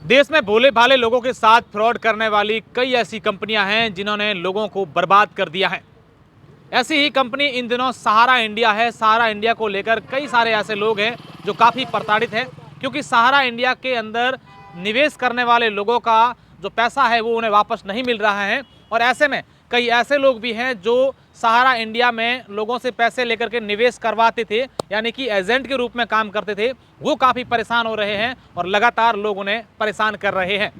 देश में भोले भाले लोगों के साथ फ्रॉड करने वाली कई ऐसी कंपनियां हैं जिन्होंने लोगों को बर्बाद कर दिया है। ऐसी ही कंपनी इन दिनों सहारा इंडिया है। सहारा इंडिया को लेकर कई सारे ऐसे लोग हैं जो काफ़ी प्रताड़ित हैं, क्योंकि सहारा इंडिया के अंदर निवेश करने वाले लोगों का जो पैसा है वो उन्हें वापस नहीं मिल रहा है। और ऐसे में कई ऐसे लोग भी हैं जो सहारा इंडिया में लोगों से पैसे लेकर के निवेश करवाते थे, यानी कि एजेंट के रूप में काम करते थे, वो काफ़ी परेशान हो रहे हैं और लगातार लोग उन्हें परेशान कर रहे हैं।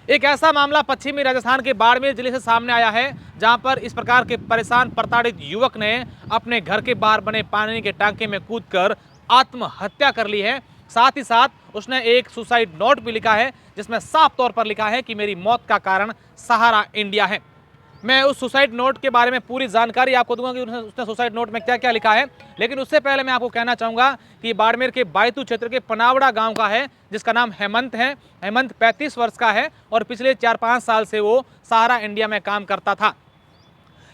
एक ऐसा मामला पश्चिमी राजस्थान के बाड़मेर जिले से सामने आया है, जहां पर इस प्रकार के परेशान प्रताड़ित युवक ने अपने घर के बाहर बने पानी के टांके में कूदकर आत्महत्या कर ली है। साथ ही साथ उसने एक सुसाइड नोट भी लिखा है, जिसमें साफ तौर पर लिखा है कि मेरी मौत का कारण सहारा इंडिया है। मैं उस सुसाइड नोट के बारे में पूरी जानकारी आपको दूंगा कि उसने सुसाइड नोट में क्या क्या लिखा है, लेकिन उससे पहले मैं आपको कहना चाहूँगा कि बाड़मेर के बायतू क्षेत्र के पनावड़ा गांव का है, जिसका नाम हेमंत है। हेमंत 35 वर्ष का है और पिछले 4-5 साल से वो सहारा इंडिया में काम करता था।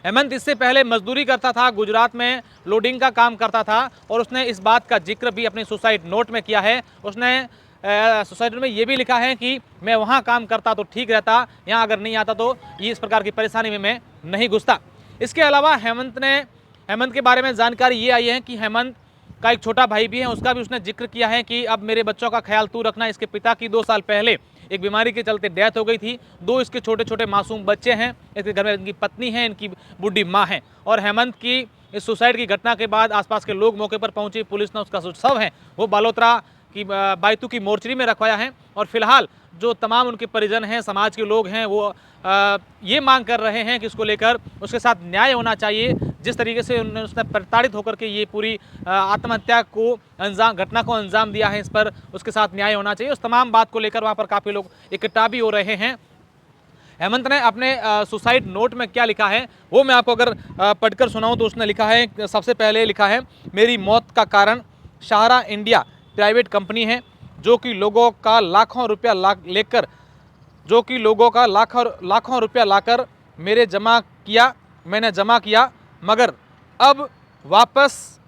हेमंत इससे पहले मजदूरी करता था, गुजरात में लोडिंग का काम करता था और उसने इस बात का जिक्र भी अपने सुसाइड नोट में किया है। उसने सुसाइड में ये भी लिखा है कि मैं वहाँ काम करता तो ठीक रहता, यहाँ अगर नहीं आता तो ये इस प्रकार की परेशानी में मैं नहीं घुसता। इसके अलावा हेमंत के बारे में जानकारी ये आई है कि हेमंत का एक छोटा भाई भी है, उसका भी उसने जिक्र किया है कि अब मेरे बच्चों का ख्याल तू रखना। इसके पिता की 2 साल पहले एक बीमारी के चलते डेथ हो गई थी। 2 इसके छोटे छोटे मासूम बच्चे हैं। इसके घर में इनकी पत्नी है, इनकी बूढ़ी माँ है। और हेमंत की इस सुसाइड की घटना के बाद आसपास के लोग मौके पर पहुंचे। पुलिस ने उसका जो शव है वो बालोतरा की बायतू की मोर्चरी में रखवाया है और फिलहाल जो तमाम उनके परिजन हैं, समाज के लोग हैं, वो ये मांग कर रहे हैं कि इसको लेकर उसके साथ न्याय होना चाहिए। जिस तरीके से उसने प्रताड़ित होकर के ये पूरी आत्महत्या को घटना को अंजाम दिया है, इस पर उसके साथ न्याय होना चाहिए। उस तमाम बात को लेकर वहाँ पर काफ़ी लोग इकट्ठा भी हो रहे हैं। हेमंत ने अपने सुसाइड नोट में क्या लिखा है वो मैं आपको अगर पढ़कर सुनाऊं तो उसने लिखा है, सबसे पहले लिखा है, मेरी मौत का कारण सहारा इंडिया प्राइवेट कंपनी है जो कि लोगों का लाखों रुपया लाखों रुपया लाकर मैंने जमा किया, मगर अब वापस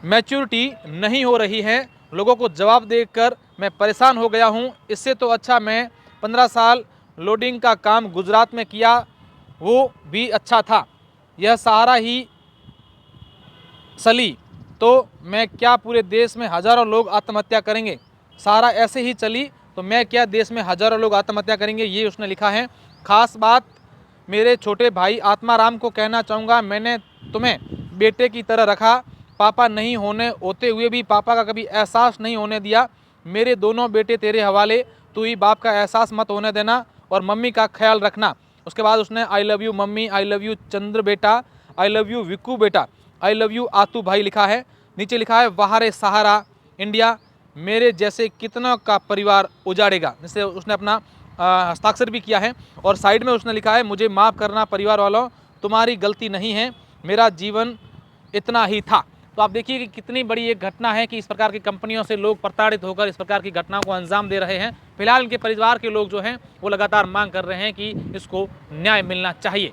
मैच्योरिटी नहीं हो रही है। लोगों को जवाब देकर मैं परेशान हो गया हूँ। इससे तो अच्छा मैं 15 साल लोडिंग का काम गुजरात में किया, वो भी अच्छा था। यह सहारा ही चली तो मैं क्या पूरे देश में हज़ारों लोग आत्महत्या करेंगे। सहारा ऐसे ही चली तो मैं क्या देश में हज़ारों लोग आत्महत्या करेंगे, ये उसने लिखा है। ख़ास बात मेरे छोटे भाई आत्माराम को कहना चाहूँगा, मैंने तुम्हें बेटे की तरह रखा। पापा नहीं होते हुए भी पापा का कभी एहसास नहीं होने दिया। मेरे दोनों बेटे तेरे हवाले, तू ही बाप का एहसास मत होने देना और मम्मी का ख्याल रखना। उसके बाद उसने I love you mummy, I love you Chandra बेटा, आई लव यू विक्कू बेटा, आई लव यू आतू भाई लिखा है। नीचे लिखा है, वहारे सहारा इंडिया मेरे जैसे कितनों का परिवार उजाड़ेगा। जिससे उसने अपना हस्ताक्षर भी किया है और साइड में उसने लिखा है, मुझे माफ़ करना परिवार वालों, तुम्हारी गलती नहीं है, मेरा जीवन इतना ही था। तो आप देखिए कि कितनी बड़ी एक घटना है कि इस प्रकार की कंपनियों से लोग प्रताड़ित होकर इस प्रकार की घटनाओं को अंजाम दे रहे हैं। फिलहाल इनके परिवार के लोग जो हैं वो लगातार मांग कर रहे हैं कि इसको न्याय मिलना चाहिए।